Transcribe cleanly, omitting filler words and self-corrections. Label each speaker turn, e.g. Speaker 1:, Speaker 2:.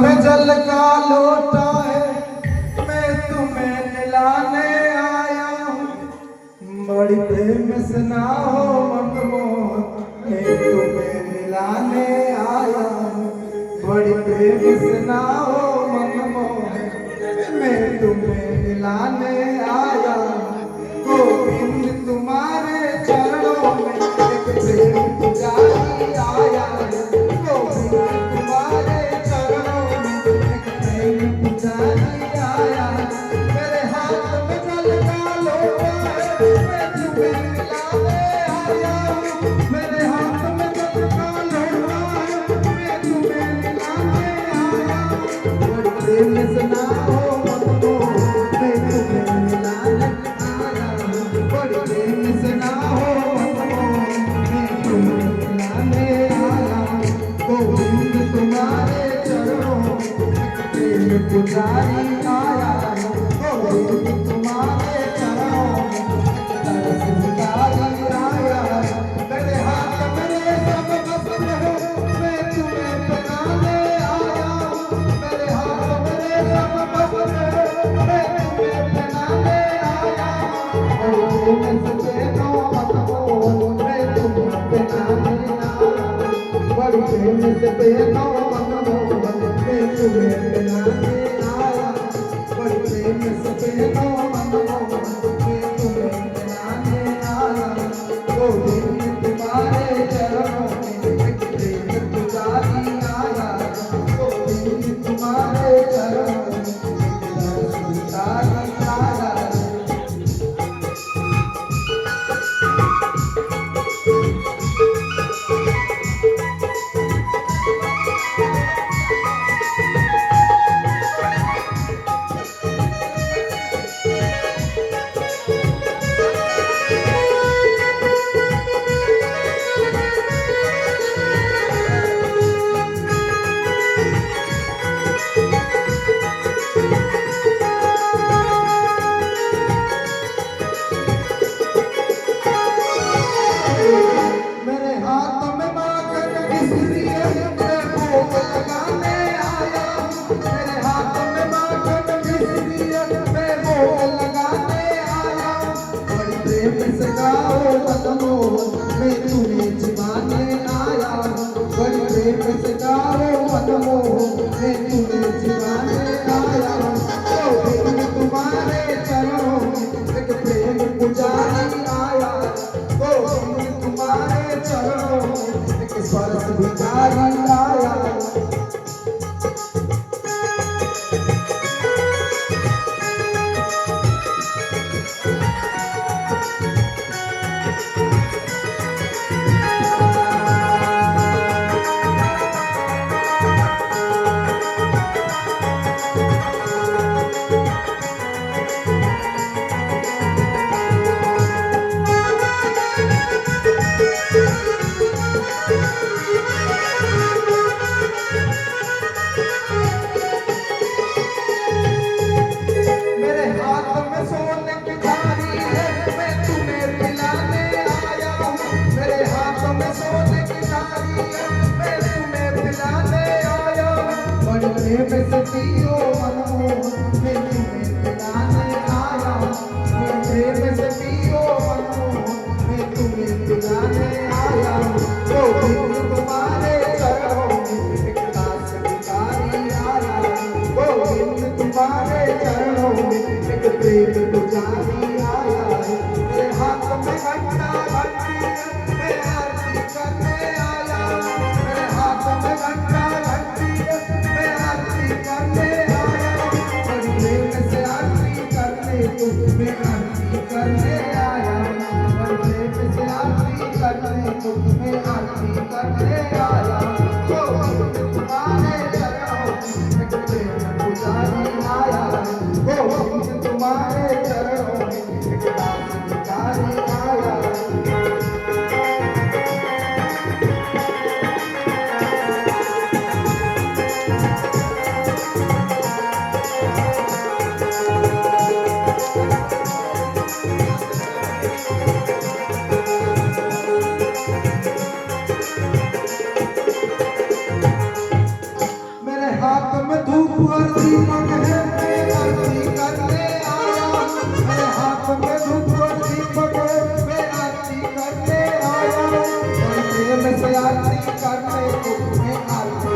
Speaker 1: में जल का लोटा है, मैं तुम्हें मिलाने आया हूँ। बड़ी प्रेम से ना हो मनमोहन, मैं तुम्हें मिलाने आया हूँ। बड़ी प्रेम से ना हो मनमोहन, मैं तुम्हें मिलाने आया हूँ। गोविंद तुम्हारे चरणों में एक प्रेम पुजारी आया है। गोविंद तुम्हारे चरणों में एक प्रेम पुजारी आया है। मेरे हाथ में जल का लोटा है, मैं तुम्हें मिलाने आया हूँ। मेरे हाथ में जल का लोटा है, मैं तुम्हें मिलाने आया हूँ। बड़ी प्रेम से ना हो मनमोहन, मैं तुम्हें मिलाने आया हूँ। बड़ी प्रेम से ना हो मनमोहन, मैं तुम्हें मिलाने आया हूँ। गोविंद तुम्हारे चरणों में एक प्रेम पुजारी आया है। गोविंद तुम्हारे चरणों में एक तरस पुजारी आया है। मेरे हाथ मेरे सब मस्त हो, मैं तुम्हें पहनाने आया हूँ। मेरे हाथ मेरे सब मस्त हो, मैं तुम्हें पहनाने आया हूँ। बड़ी प्रेम से पहनो मनमोहन, मैं तुम्हें पहनाने आया हूँ। बड़ी प्रेम से पहनो मनमोहन, मैं तुम्हें पहनाने आया हूँ। बड़ी प्रेम से पहनो मनमोहन, मैं तुम्हें पहनाने आया हूँ। गोविंद तुम्हारे चरणों में एक प्रेम पुजारी आया है। गोविंद तुम्हारे चरणों में एक तरस पुजारी आया है। मेरे हाथ में माखन इसलिए मैं भोग लगाने आया हूँ। मेरे हाथ में माखन इसलिए मैं भोग लगाने आया हूँ। बड़ी प्रेम से गाओ मनमोहन, मैं तुम्हें जिवाने आया हूँ। बड़ी प्रेम से गाओ मनमोहन, मैं तुम्हें जिवाने आया हूँ। गोविंद तुम्हारे चरणों में एक प्रेम पुजारी आया है। गोविंद तुम्हारे चरणों में एक स्पर्श भिखारी आया है। मेरे हाथ में सोने की थाली है, मैं तुम्हें पिलाने आया हूँ। मेरे हाथ में सोने की थाली है, मैं तुम्हें पिलाने आया हूँ। बड़ी प्रेम से पियो मनमोहन, मैं तुम्हें पिलाने आया हूँ। बड़ी प्रेम से पियो मनमोहन, मैं तुम्हें पिलाने आया हूँ। गोविंद तुम्हारे चरणों में एक दास भिखारी आया है। गोविंद तुम्हारे चरणों में एक प्रेम पुजारी आया है। मेरे हाथ में घंटा घंटी है, मैं आरती करने आया हूँ। मेरे हाथ में घंटा घंटी है, मैं आरती करने आया हूँ। बड़ी प्रेम से आरती करने को मैं आरती करने आया हूँ। बड़ी प्रेम से आरती करने को मैं आरती करने आया हूँ। गोविंद तुम्हारे चरणों में एक प्रेम पुजारी आया है। गोविंद तुम्हारे चरणों में हाथ में धूप और दीपक है, मैं आरती करने आया हूँ। मेरे हाथ में धूप और दीपक है, मैं आरती करने आया हूँ। बड़ी प्रेम से आरती करने को मैं आरती